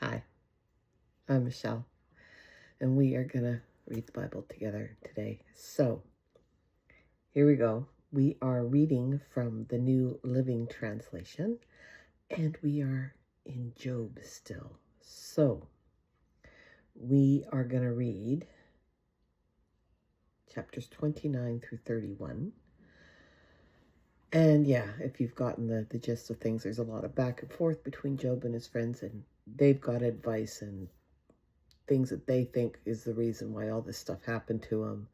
Hi, I'm Michelle, and we are going to read the Bible together today. So, here we go. We are reading from the New Living Translation, and we are in Job still. So, we are going to read chapters 29 through 31. And yeah, if you've gotten the gist of things, there's a lot of back and forth between Job and his friends, and they've got advice and things that they think is the reason why all this stuff happened to them,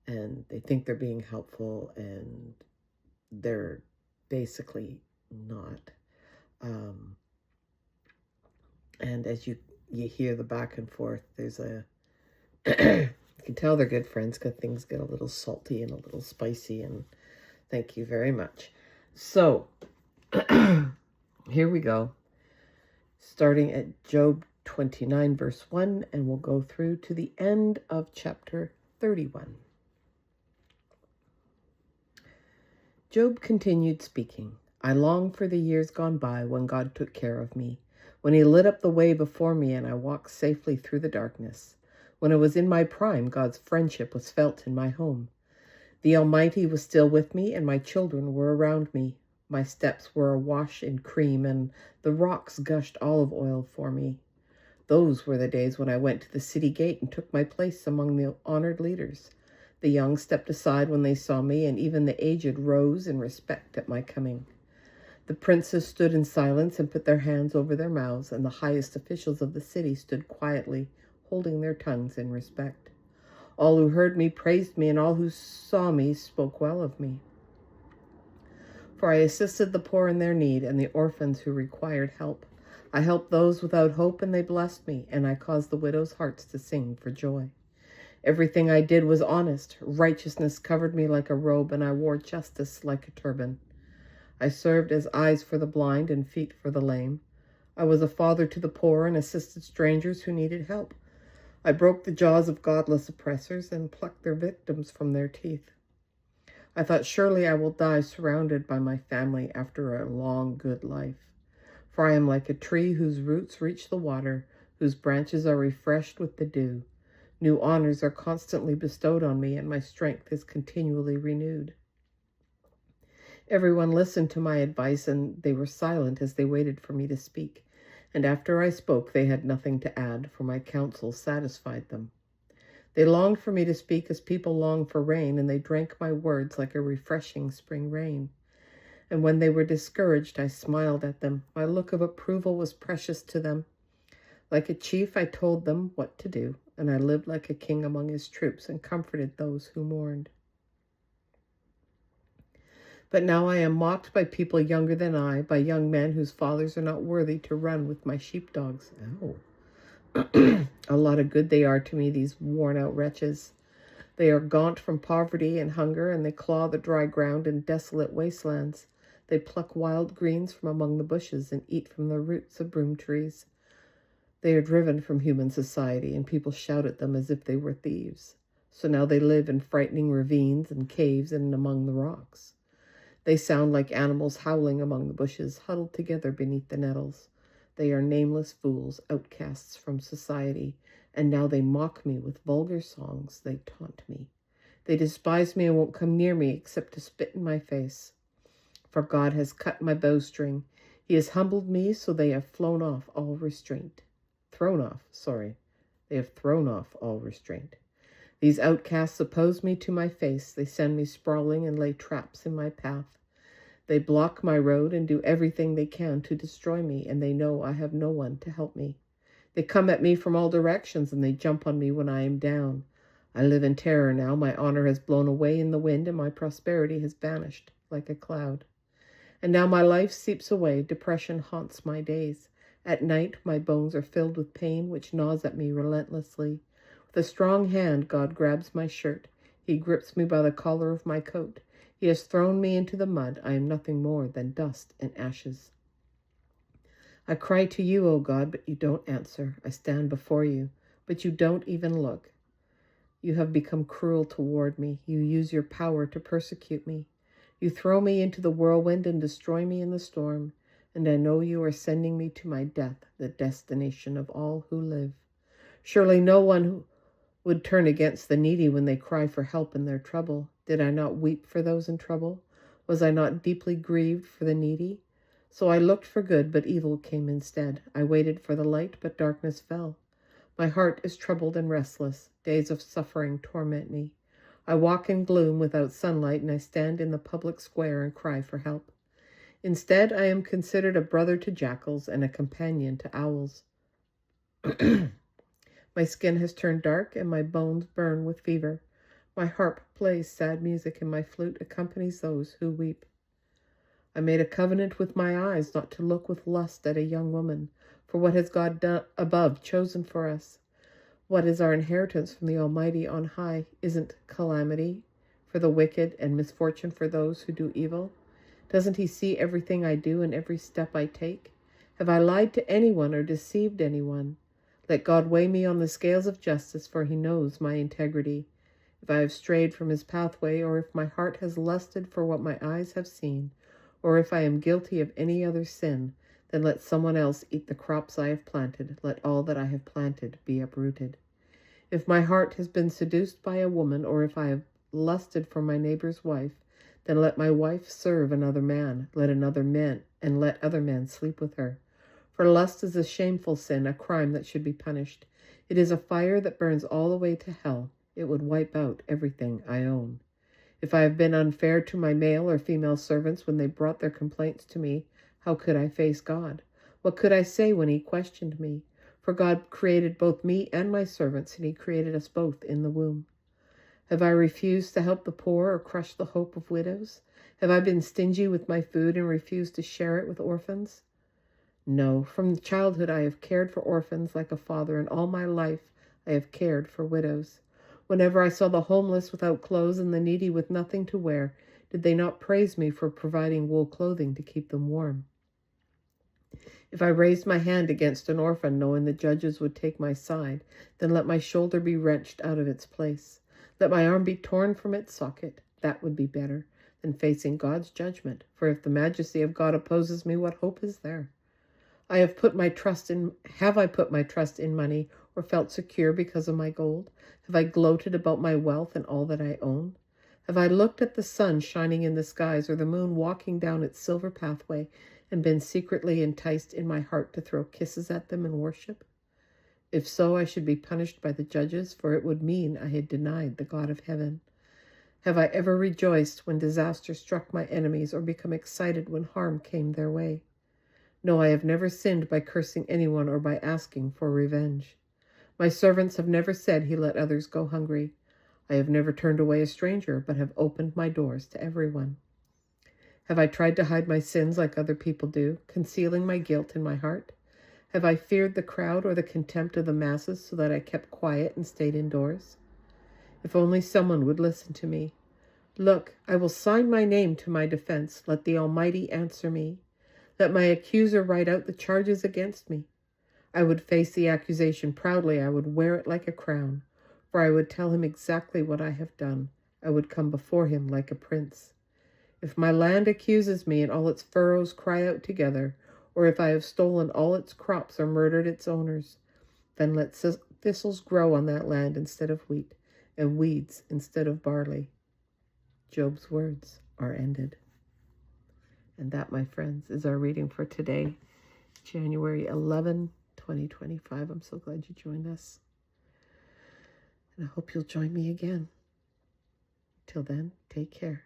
and they think they're being helpful, and they're basically not. And as you hear the back and forth, there's a you can tell they're good friends because things get a little salty and a little spicy, and thank you very much. So here we go, starting at Job 29 verse 1, and we'll go through to the end of chapter 31. Job continued speaking. I long for the years gone by when God took care of me, when he lit up the way before me and I walked safely through the darkness. When I was in my prime, God's friendship was felt in my home. The Almighty was still with me and my children were around me. My steps were awash in cream and the rocks gushed olive oil for me. Those were the days when I went to the city gate and took my place among the honored leaders. The young stepped aside when they saw me, and even the aged rose in respect at my coming. The princes stood in silence and put their hands over their mouths, and the highest officials of the city stood quietly, holding their tongues in respect. All who heard me praised me, and all who saw me spoke well of me. For I assisted the poor in their need, and the orphans who required help. I helped those without hope, and they blessed me, and I caused the widows' hearts to sing for joy. Everything I did was honest. Righteousness covered me like a robe, and I wore justice like a turban. I served as eyes for the blind and feet for the lame. I was a father to the poor and assisted strangers who needed help. I broke the jaws of godless oppressors and plucked their victims from their teeth. I thought, surely I will die surrounded by my family after a long, good life. For I am like a tree whose roots reach the water, whose branches are refreshed with the dew. New honors are constantly bestowed on me, and my strength is continually renewed. Everyone listened to my advice, and they were silent as they waited for me to speak. And after I spoke, they had nothing to add, for my counsel satisfied them. They longed for me to speak as people long for rain, and they drank my words like a refreshing spring rain. And when they were discouraged, I smiled at them. My look of approval was precious to them. Like a chief, I told them what to do, and I lived like a king among his troops and comforted those who mourned. But now I am mocked by people younger than I, by young men whose fathers are not worthy to run with my sheepdogs. Oh, a lot of good they are to me, these worn-out wretches. They are gaunt from poverty and hunger, and they claw the dry ground in desolate wastelands. They pluck wild greens from among the bushes and eat from the roots of broom trees. They are driven from human society, and people shout at them as if they were thieves. So now they live in frightening ravines and caves and among the rocks. They sound like animals howling among the bushes, huddled together beneath the nettles. They are nameless fools, outcasts from society, and now they mock me with vulgar songs. They taunt me. They despise me and won't come near me except to spit in my face. For God has cut my bowstring. He has humbled me, so they have thrown off all restraint. They have thrown off all restraint. These outcasts oppose me to my face. They send me sprawling and lay traps in my path. They block my road and do everything they can to destroy me, and they know I have no one to help me. They come at me from all directions, and they jump on me when I am down. I live in terror now. My honor has blown away in the wind, and my prosperity has vanished like a cloud. And now my life seeps away. Depression haunts my days. At night, my bones are filled with pain, which gnaws at me relentlessly. With a strong hand, God grabs my shirt. He grips me by the collar of my coat. He has thrown me into the mud. I am nothing more than dust and ashes. I cry to you, O God, but you don't answer. I stand before you, but you don't even look. You have become cruel toward me. You use your power to persecute me. You throw me into the whirlwind and destroy me in the storm. and I know you are sending me to my death, the destination of all who live. Surely no one would turn against the needy when they cry for help in their trouble. Did I not weep for those in trouble? Was I not deeply grieved for the needy? So I looked for good, but evil came instead. I waited for the light, but darkness fell. My heart is troubled and restless. Days of suffering torment me. I walk in gloom without sunlight, and I stand in the public square and cry for help. Instead, I am considered a brother to jackals and a companion to owls. My skin has turned dark, and my bones burn with fever. My harp plays sad music, and my flute accompanies those who weep. I made a covenant with my eyes not to look with lust at a young woman, for what has God done above chosen for us? What is our inheritance from the Almighty on high? Isn't calamity for the wicked and misfortune for those who do evil? Doesn't he see everything I do and every step I take? Have I lied to anyone or deceived anyone? Let God weigh me on the scales of justice, for he knows my integrity. If I have strayed from his pathway, or if my heart has lusted for what my eyes have seen, or if I am guilty of any other sin, then let someone else eat the crops I have planted. Let all that I have planted be uprooted. If my heart has been seduced by a woman, or if I have lusted for my neighbor's wife, then let my wife serve another man, let other men sleep with her. For lust is a shameful sin, a crime that should be punished. It is a fire that burns all the way to hell. It would wipe out everything I own. If I have been unfair to my male or female servants when they brought their complaints to me, how could I face God? What could I say when he questioned me? For God created both me and my servants, and he created us both in the womb. Have I refused to help the poor or crushed the hope of widows? Have I been stingy with my food and refused to share it with orphans? No, from childhood I have cared for orphans like a father, and all my life I have cared for widows. Whenever I saw the homeless without clothes and the needy with nothing to wear, did they not praise me for providing wool clothing to keep them warm? If I raised my hand against an orphan, knowing the judges would take my side, then let my shoulder be wrenched out of its place. Let my arm be torn from its socket. That would be better than facing God's judgment. For if the majesty of God opposes me, what hope is there? Have I put my trust in money, or felt secure because of my gold? Have I gloated about my wealth and all that I own? Have I looked at the sun shining in the skies, or the moon walking down its silver pathway, and been secretly enticed in my heart to throw kisses at them in worship? If so, I should be punished by the judges, for it would mean I had denied the God of heaven. Have I ever rejoiced when disaster struck my enemies, or become excited when harm came their way? No, I have never sinned by cursing anyone or by asking for revenge. My servants have never said he let others go hungry. I have never turned away a stranger, but have opened my doors to everyone. Have I tried to hide my sins like other people do, concealing my guilt in my heart? Have I feared the crowd or the contempt of the masses so that I kept quiet and stayed indoors? If only someone would listen to me. Look, I will sign my name to my defense. Let the Almighty answer me. Let my accuser write out the charges against me. I would face the accusation proudly. I would wear it like a crown, for I would tell him exactly what I have done. I would come before him like a prince. If my land accuses me and all its furrows cry out together, or if I have stolen all its crops or murdered its owners, then let thistles grow on that land instead of wheat, and weeds instead of barley. Job's words are ended. And that, my friends, is our reading for today, January 11, 2025. I'm so glad you joined us. And I hope you'll join me again. Till then, take care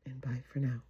and bye for now.